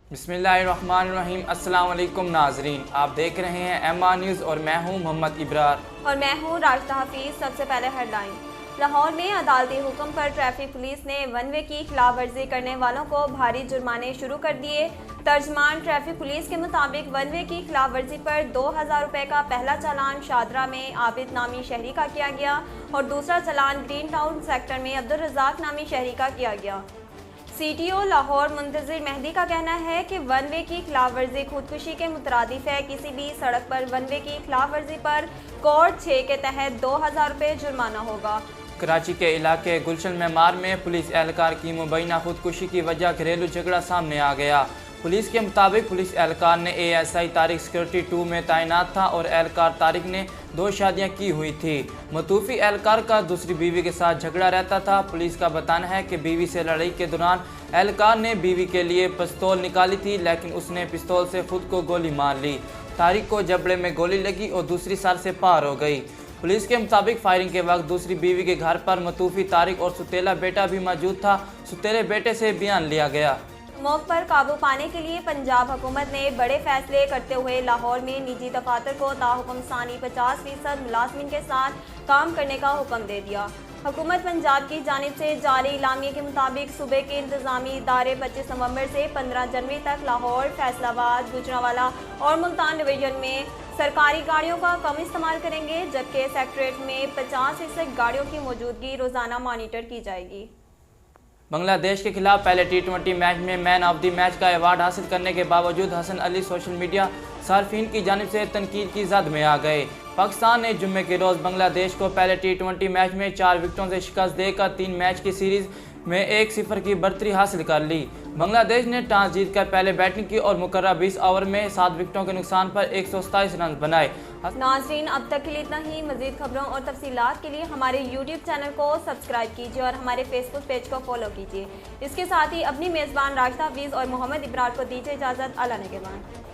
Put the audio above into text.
बिस्मिल्लाहिर्रहमानिर्रहीम। अस्सलाम वालेकुम नाजरीन, आप देख रहे हैं MR न्यूज़ और मैं हूं मोहम्मद इब्रार और मैं हूं राशिदा हफीज़। सबसे पहले हेडलाइन। लाहौर में अदालती हुक्म पर ट्रैफिक पुलिस ने वन वे की खिलाफ वर्जी करने वालों को भारी जुर्माने शुरू कर दिए। तर्जमान ट्रैफिक पुलिस के मुताबिक वन वे की खिलाफ वर्जी पर 2000 रुपये का पहला चालान शादरा में आबिद नामी शहरी का किया गया और दूसरा चालान ग्रीन टाउन सेक्टर में अब्दुल रज़ाक नामी शहरी का किया गया। CTO लाहौर मुंतज़िर मेहदी का कहना है कि वन वे की खिलाफ वर्जी खुदकुशी के मुतरादिफ है। किसी भी सड़क पर वन वे की खिलाफ वर्जी पर कोड 6 के तहत 2000 रुपये जुर्माना होगा। कराची के इलाके गुलशन मेमार में पुलिस एहलकार की मुबैना खुदकुशी की वजह घरेलू झगड़ा सामने आ गया। पुलिस के मुताबिक पुलिस एहलकार ने ASI तारिक सिक्योरिटी 2 में तैनात था और एहलकार तारिक ने 2 शादियां की हुई थी। मतूफी एहलकार का दूसरी बीवी के साथ झगड़ा रहता था। पुलिस का बताना है कि बीवी से लड़ाई के दौरान एहलकार ने बीवी के लिए पिस्तौल निकाली थी, लेकिन उसने पिस्तौल से खुद को गोली मार ली। तारिक को जबड़े में गोली लगी और दूसरी सर से पार हो गई। पुलिस के मुताबिक फायरिंग के वक्त दूसरी बीवी के घर पर मतूफी तारिक और सुतेला बेटा भी मौजूद था। सुतेले बेटे से बयान लिया गया। स्मोक पर काबू पाने के लिए पंजाब हुकूमत ने बड़े फैसले करते हुए लाहौर में निजी दफातर को ताहुकुम सानी 50% मुलाजमीन के साथ काम करने का हुक्म दे दिया। हुकूमत पंजाब की जानिब से जारी इलामिया के मुताबिक सूबे के इंतजामी इदारे 25 नवंबर से 15 जनवरी तक लाहौर, फैसलाबाद, गुजरांवाला और मुल्तान डिवीजन में सरकारी गाड़ियों का कम इस्तेमाल करेंगे, जबकि सेक्रेटरीट में 50% गाड़ियों की मौजूदगी रोज़ाना मॉनिटर की जाएगी। बांग्लादेश के खिलाफ पहले T20 मैच में मैन ऑफ द मैच का अवार्ड हासिल करने के बावजूद हसन अली सोशल मीडिया सार्फिन की जानिब से तनकीद की जद में आ गए। पाकिस्तान ने जुम्मे के रोज़ बांग्लादेश को पहले T20 मैच में 4 विकेटों से शिकस्त देकर 3 मैच की सीरीज़ में 1-0 की बढ़तरी हासिल कर ली। बांग्लादेश ने टॉस जीतकर पहले बैटिंग की और मुकर्रर 20 ओवर में 7 विकेटों के नुकसान पर 127 रन बनाए। नाज़रीन, अब तक के लिए इतना ही। मज़ीद खबरों और तफसीलात के लिए हमारे YouTube चैनल को सब्सक्राइब कीजिए और हमारे Facebook पेज को फॉलो कीजिए। इसके साथ ही अपनी मेज़बान राशिदा हफीज़ और मोहम्मद इब्रार को दीजिए इजाज़त। अल्लाह ने के बाद।